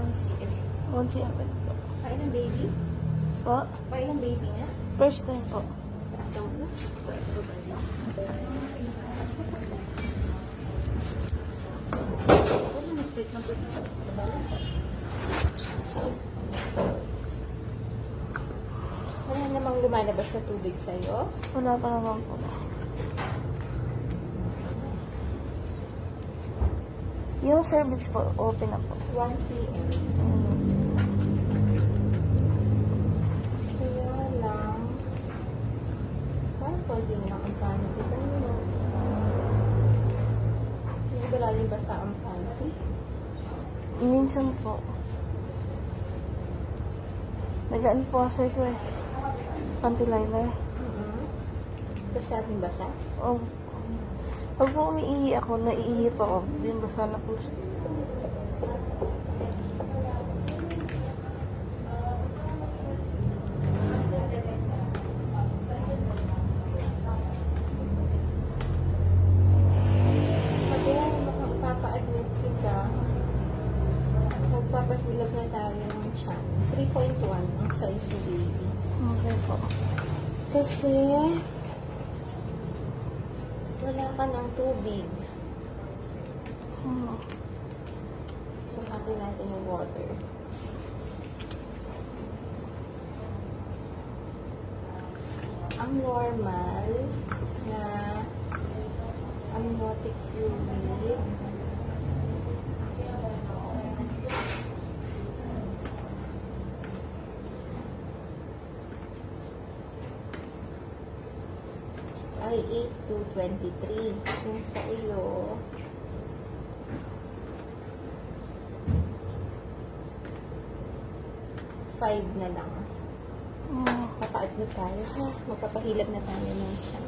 1cm. 1 cm po. Kailan baby? Po? Kailan baby niya? First time po. Taas daw na. Taas ko ba niya? Ano na straight na po? Wala namang lumalabas sa tubig sa'yo? Wala pa naman po. Yung cervix po, open na po. 1 cm. Kaya lang, parang pwede na ang panty. Kita nyo. Hindi ba lalim basa ang panty? Minsan po. Nagaan po kasi ko eh. Panty liner. Basta ating basa? Oh. Pag po umiihi ako, naiihi pa ako. Din basa na po siya. Kaya makapapa-admit kita, magpapahilap na tayo ng tiyan. 3.1 ang size ni baby. Okay po. Kasi, wala ka ng tubig. Sukatin natin yung water. Ang normal na amniotic fluid ay 8 to 23. Kung sa iyo, five na lang. Papaadmit tayo ha. Magpapahilap na tayo ng siya.